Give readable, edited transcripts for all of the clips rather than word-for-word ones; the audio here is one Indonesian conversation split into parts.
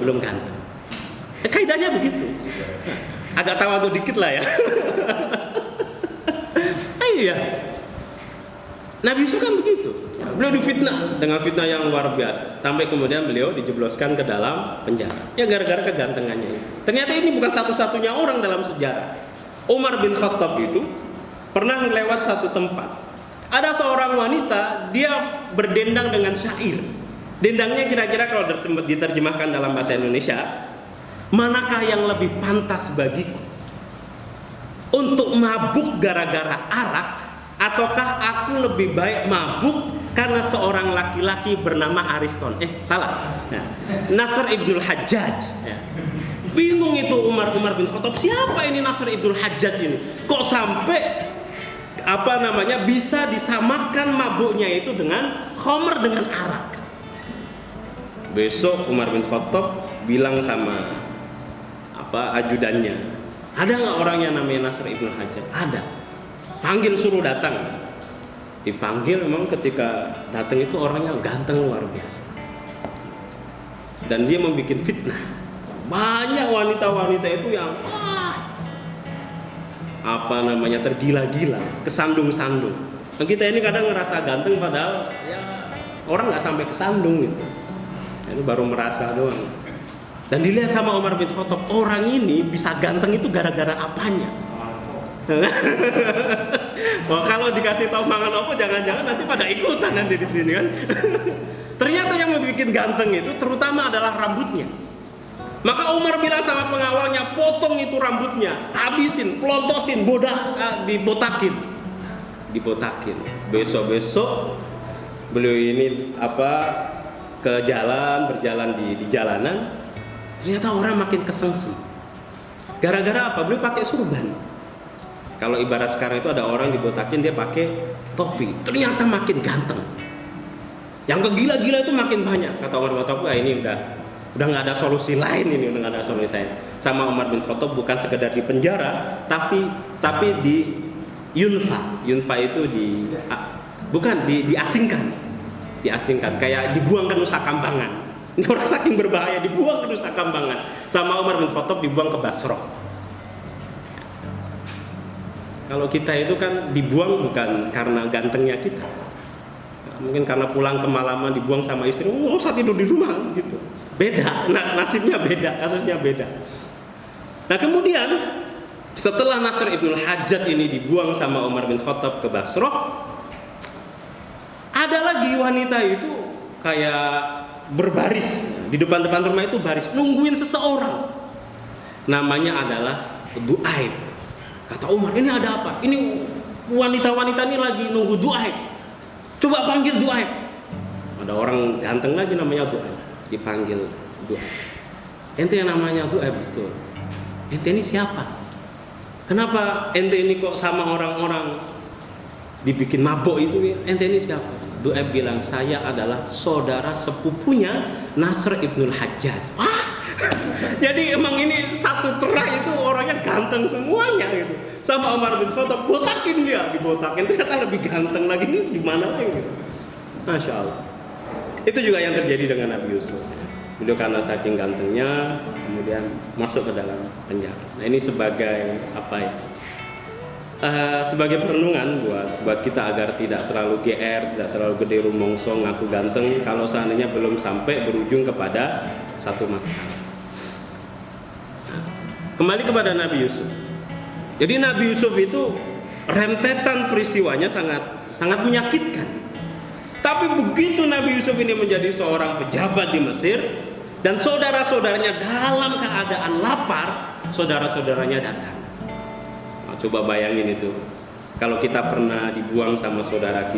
belum ganteng. Kaidahnya begitu. Agak tawadhu dikit lah ya. Iya. Nabi Yusuf kan begitu. Beliau difitnah dengan fitnah yang luar biasa sampai kemudian beliau dijebloskan ke dalam penjara. Ya gara-gara kegantengannya itu. Ternyata ini bukan satu-satunya orang dalam sejarah. Umar bin Khattab itu pernah lewat satu tempat. Ada seorang wanita, dia berdendang dengan syair. Dendangnya kira-kira kalau diterjemahkan dalam bahasa Indonesia, manakah yang lebih pantas bagiku? Untuk mabuk gara-gara arak, ataukah aku lebih baik mabuk karena seorang laki-laki bernama Ariston? Salah. Nah, Nasr ibnul Hajjaj. Ya. Bingung itu Umar bin Khattab, siapa ini Nasr ibnul Hajjaj ini? Kok sampai bisa disamakan mabuknya itu dengan khamr, dengan arak? Besok Umar bin Khattab bilang sama ajudannya, ada nggak orang yang namanya Nasr ibnul Hajjaj? Ada. Panggil, suruh datang. Dipanggil, memang ketika datang itu orangnya ganteng luar biasa. Dan dia membuat fitnah. Banyak wanita-wanita itu yang tergila-gila, kesandung-sandung. Nah, kita ini kadang ngerasa ganteng padahal ya orang nggak sampai kesandung gitu. Itu baru merasa doang. Dan dilihat sama Umar bin Khattab, orang ini bisa ganteng itu gara-gara apanya? Wah, kalau dikasih tahu mangan apa, jangan-jangan nanti pada ikutan nanti di sini kan. Ternyata yang membuat ganteng itu terutama adalah rambutnya. Maka Umar bilang sama pengawalnya, potong itu rambutnya, habisin, pelontosin, dibotakin. Besok-besok beliau ini berjalan di jalanan, ternyata orang makin kesengsem. Gara-gara apa? Beliau pakai surban. Kalau ibarat sekarang itu ada orang dibotakin, dia pakai topi, ternyata makin ganteng. Yang kegila-gila itu makin banyak. Kata Umar bin Khattab, ini udah nggak ada solusi lain ini, udah nggak ada solusi lain. Sama Umar bin Khattab bukan sekedar di penjara, tapi di Yunfa itu diasingkan, kayak dibuang ke Nusa Kambangan. Ini orang saking berbahaya dibuang ke Nusa Kambangan. Sama Umar bin Khattab dibuang ke Basrah. Kalau kita itu kan dibuang bukan karena gantengnya kita, mungkin karena pulang kemalaman dibuang sama istri, usah tidur di rumah gitu. Beda, nasibnya beda, kasusnya beda. Nah kemudian setelah Nasr ibnul Hajjaj ini dibuang sama Umar bin Khattab ke Basrah, ada lagi wanita itu kayak berbaris di depan rumah itu, baris nungguin seseorang. Namanya adalah Du'aib. Kata Umar, ini ada apa? Ini wanita-wanita ini lagi nunggu Du'aib. Coba panggil Du'aib. Ada orang ganteng lagi namanya Du'aib. Dipanggil Du'aib. Ente yang namanya Du'aib betul. Ente ini siapa? Kenapa ente ini kok sama orang-orang dibikin mabok itu? Ente ini siapa? Du'aib bilang, saya adalah saudara sepupunya Nasr ibnul Hajjaj. Jadi emang ini satu terai itu orangnya ganteng semuanya gitu. Sama Umar bin Khattab, botakin dia, dibotakin ternyata lebih ganteng lagi, ini gimana lagi gitu. Masya Allah. Itu juga yang terjadi dengan Nabi Yusuf. Beliau karena saking gantengnya kemudian masuk ke dalam penjara. Nah ini sebagai sebagai perenungan buat kita agar tidak terlalu GR, tidak terlalu gede rumongso ngaku ganteng kalau seandainya belum sampai berujung kepada satu masalah. Kembali kepada Nabi Yusuf. Jadi Nabi Yusuf itu rentetan peristiwanya sangat menyakitkan. Tapi begitu Nabi Yusuf ini menjadi seorang pejabat di Mesir dan saudara-saudaranya dalam keadaan lapar, saudara-saudaranya datang. Nah, coba bayangin itu. Kalau kita pernah dibuang sama saudara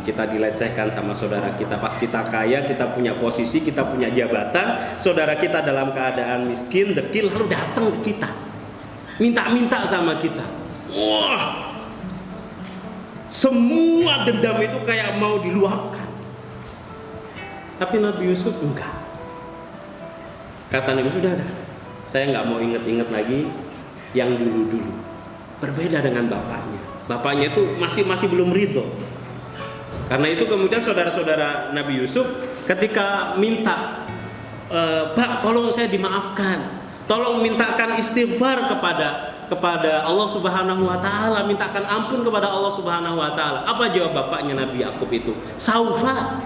kita dilecehkan sama saudara kita, pas kita kaya, kita punya posisi, kita punya jabatan, saudara kita dalam keadaan miskin, dekil, lalu datang ke kita, minta-minta sama kita. Wah, semua dendam itu kayak mau diluapkan. Tapi Nabi Yusuf enggak. Kata Nabi Yusuf, sudah, saya nggak mau inget-inget lagi yang dulu-dulu. Berbeda dengan bapaknya. Bapaknya itu masih belum ridho. Karena itu kemudian saudara-saudara Nabi Yusuf ketika minta Pak, tolong saya dimaafkan. Tolong mintakan istighfar kepada Allah Subhanahu wa taala, mintakan ampun kepada Allah Subhanahu wa taala. Apa jawab bapaknya Nabi Yakub itu? Saufa.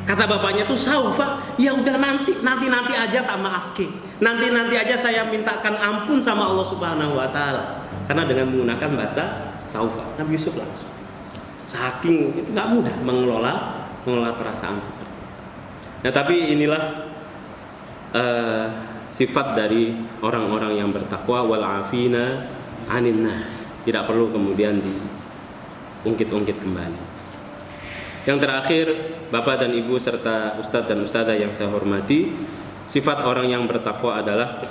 Kata bapaknya tuh saufa. Ya udah nanti aja tak maafke. Nanti aja saya mintakan ampun sama Allah Subhanahu wa taala. Karena dengan menggunakan bahasa saufa. Nabi Yusuf langsung. Saking itu nggak mudah mengelola perasaan seperti itu. Nah, tapi inilah sifat dari orang-orang yang bertakwa, wal afina anin nas. Tidak perlu kemudian diungkit-ungkit kembali. Yang terakhir, Bapak dan Ibu serta Ustadz dan Ustadzah yang saya hormati, sifat orang yang bertakwa adalah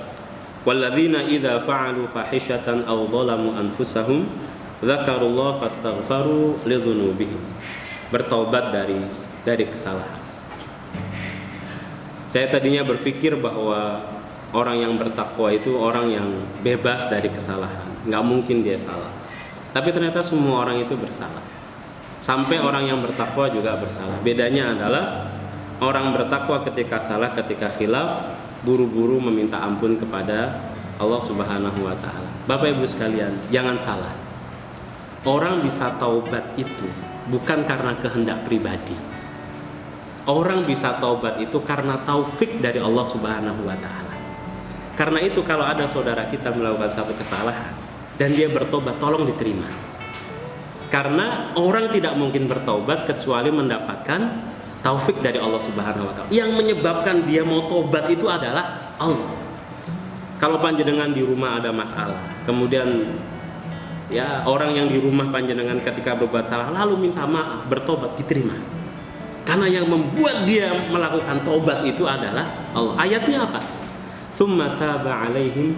walladzina idza fa'alu fahishatan aw dhalamu anfusahum dzakarullah fastaghfaru lidzunubihim. Bertaubat dari kesalahan. Saya tadinya berpikir bahwa orang yang bertakwa itu orang yang bebas dari kesalahan, nggak mungkin dia salah. Tapi ternyata semua orang itu bersalah. Sampai orang yang bertakwa juga bersalah. Bedanya adalah orang bertakwa ketika salah, ketika khilaf, buru-buru meminta ampun kepada Allah Subhanahu wa taala. Bapak Ibu sekalian, jangan salah. Orang bisa taubat itu bukan karena kehendak pribadi. Orang bisa taubat itu karena taufik dari Allah Subhanahu wa taala. Karena itu kalau ada saudara kita melakukan satu kesalahan dan dia bertobat, tolong diterima. Karena orang tidak mungkin bertaubat kecuali mendapatkan taufik dari Allah Subhanahu wa taala. Yang menyebabkan dia mau tobat itu adalah Allah. Kalau panjenengan di rumah ada masalah, kemudian ya orang yang di rumah panjenengan ketika berbuat salah lalu minta maaf, bertobat, diterima. Karena yang membuat dia melakukan tobat itu adalah Allah. Ayatnya apa? Tsumma taba 'alaihim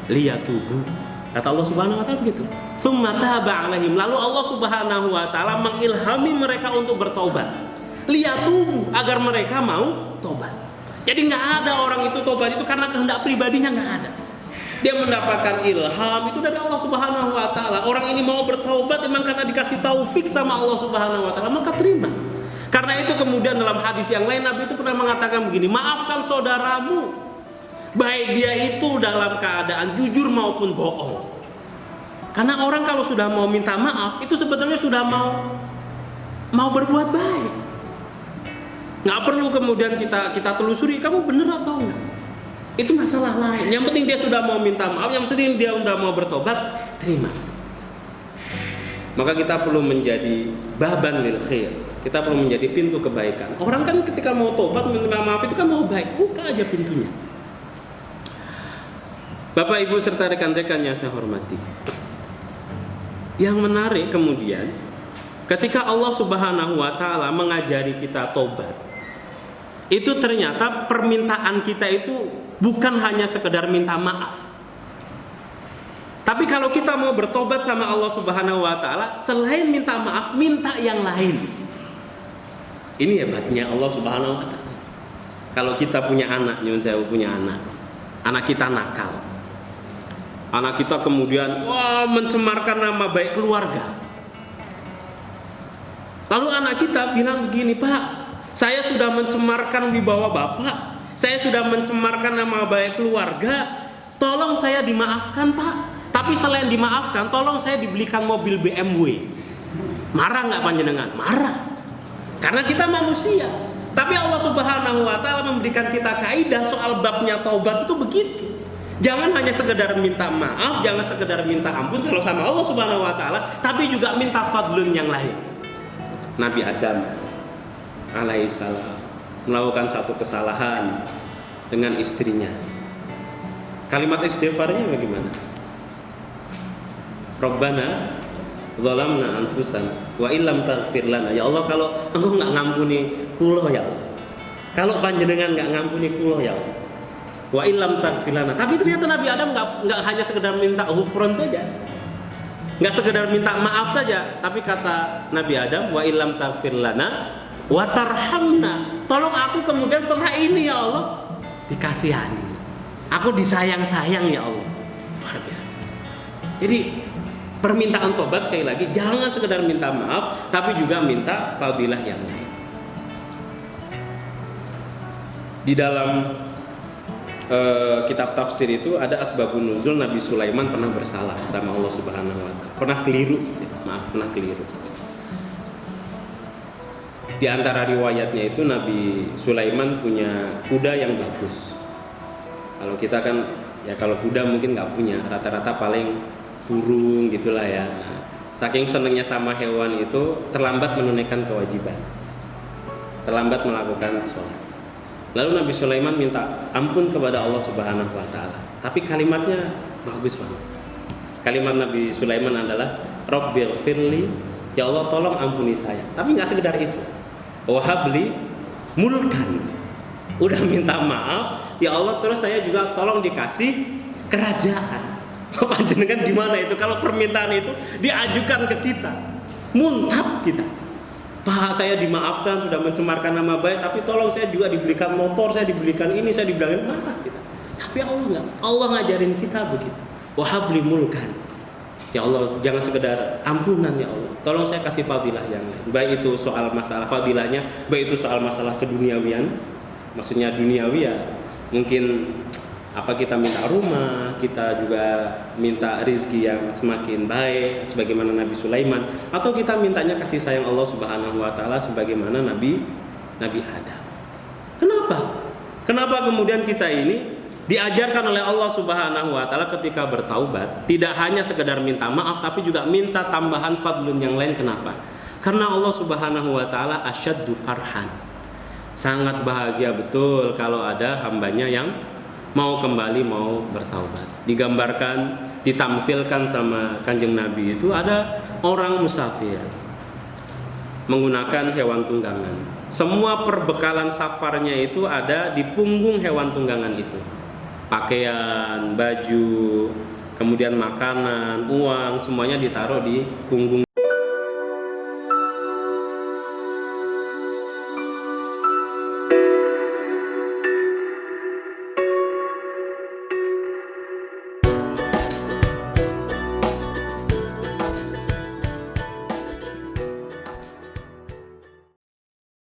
liyatubu. Kata Allah Subhanahu wa taala begitu. Tsumma taba 'alaihim. Lalu Allah Subhanahu wa taala mengilhami mereka untuk bertobat. Liyatubu, agar mereka mau tobat. Jadi nggak ada orang itu tobat itu karena kehendak pribadinya, nggak ada. Dia mendapatkan ilham itu dari Allah Subhanahu wa taala. Orang ini mau bertobat memang karena dikasih taufik sama Allah Subhanahu wa taala, maka terima. Karena itu kemudian dalam hadis yang lain Nabi itu pernah mengatakan begini, maafkan saudaramu, baik dia itu dalam keadaan jujur maupun bohong. Karena orang kalau sudah mau minta maaf itu sebetulnya sudah mau berbuat baik. Nggak perlu kemudian kita telusuri kamu benar atau enggak. Itu masalah lain. Yang penting dia sudah mau minta maaf, yang penting dia sudah mau bertobat, terima. Maka kita perlu menjadi baban lil khair. Kita perlu menjadi pintu kebaikan. Orang kan ketika mau tobat, minta maaf itu kan mau baik, buka aja pintunya. Bapak Ibu serta rekan-rekan yang saya hormati. Yang menarik kemudian, ketika Allah Subhanahu wa taala mengajari kita tobat, itu ternyata permintaan kita itu bukan hanya sekedar minta maaf. Tapi kalau kita mau bertobat sama Allah Subhanahu wa taala, selain minta maaf, minta yang lain. Ini hebatnya Allah Subhanahu wa taala. Kalau kita punya anak, saya punya anak kita nakal. Anak kita kemudian mencemarkan nama baik keluarga. Lalu anak kita bilang begini, Pak, saya sudah mencemarkan wibawa Bapak, saya sudah mencemarkan nama baik keluarga, tolong saya dimaafkan Pak. Tapi selain dimaafkan, tolong saya dibelikan mobil BMW. Marah nggak panjenengan? Marah. Karena kita manusia. Tapi Allah Subhanahu wa taala memberikan kita kaidah soal babnya taubat itu begitu. Jangan hanya sekedar minta maaf, jangan sekedar minta ampun kalau sama Allah Subhanahu wa taala, tapi juga minta fadlun yang lain. Nabi Adam alaihissalam melakukan satu kesalahan dengan istrinya. Kalimat istighfarnya bagaimana? Rabbana zalamna anfusana wa illam taghfir lana. Ya Allah, kalau Engkau enggak ngampuni kula ya Allah. Kalau panjenengan enggak ngampuni kula ya Allah. Wa illam taghfir lana. Tapi ternyata Nabi Adam enggak hanya sekedar minta ghufran saja. Enggak sekedar minta maaf saja, tapi kata Nabi Adam, wa illam taghfir lana wa tarhamna. Tolong aku kemudian setelah ini ya Allah dikasihani. Aku disayang-sayang ya Allah. Luar biasa. Jadi permintaan tobat sekali lagi jangan sekedar minta maaf, tapi juga minta fadilah yang lain. Di dalam kitab tafsir itu ada asbabun nuzul Nabi Sulaiman pernah bersalah sama Allah Subhanahu wa taala. Pernah keliru, pernah keliru. Di antara riwayatnya itu Nabi Sulaiman punya kuda yang bagus. Kalau kita kan ya kalau kuda mungkin nggak punya, rata-rata paling burung gitulah ya. Nah, saking senengnya sama hewan itu terlambat menunaikan kewajiban, terlambat melakukan sholat. Lalu Nabi Sulaiman minta ampun kepada Allah Subhanahu wa taala. Tapi kalimatnya bagus banget. Kalimat Nabi Sulaiman adalah Rabbighfirli, ya Allah tolong ampuni saya. Tapi nggak sekedar itu. Wahabli mulkan. Udah minta maaf, ya Allah terus saya juga tolong dikasih kerajaan. Panjenengan gimana itu kalau permintaan itu diajukan ke kita? Muntap kita. Pak, saya dimaafkan sudah mencemarkan nama baik, tapi tolong saya juga dibelikan motor, saya dibelikan ini, saya dibelikan marah kita. Tapi Allah enggak. Allah ngajarin kita begitu. Wahabli mulkan. Ya Allah, jangan sekedar ampunan ya Allah. Tolong saya kasih fadilah yang lain. Baik itu soal masalah fadilahnya, baik itu soal masalah keduniawian. Maksudnya duniawi ya, mungkin kita minta rumah, kita juga minta rizki yang semakin baik sebagaimana Nabi Sulaiman, atau kita mintanya kasih sayang Allah Subhanahu wa taala sebagaimana Nabi Adam. Kenapa kemudian kita ini diajarkan oleh Allah Subhanahu wa taala ketika bertaubat tidak hanya sekedar minta maaf tapi juga minta tambahan fadlun yang lain? Kenapa? Karena Allah Subhanahu wa taala asyaddu farhan. Sangat bahagia betul kalau ada hambanya yang mau kembali, mau bertaubat. Digambarkan, ditampilkan sama Kanjeng Nabi itu ada orang musafir menggunakan hewan tunggangan. Semua perbekalan safarnya itu ada di punggung hewan tunggangan itu. Pakaian, baju, kemudian makanan, uang, semuanya ditaruh di punggung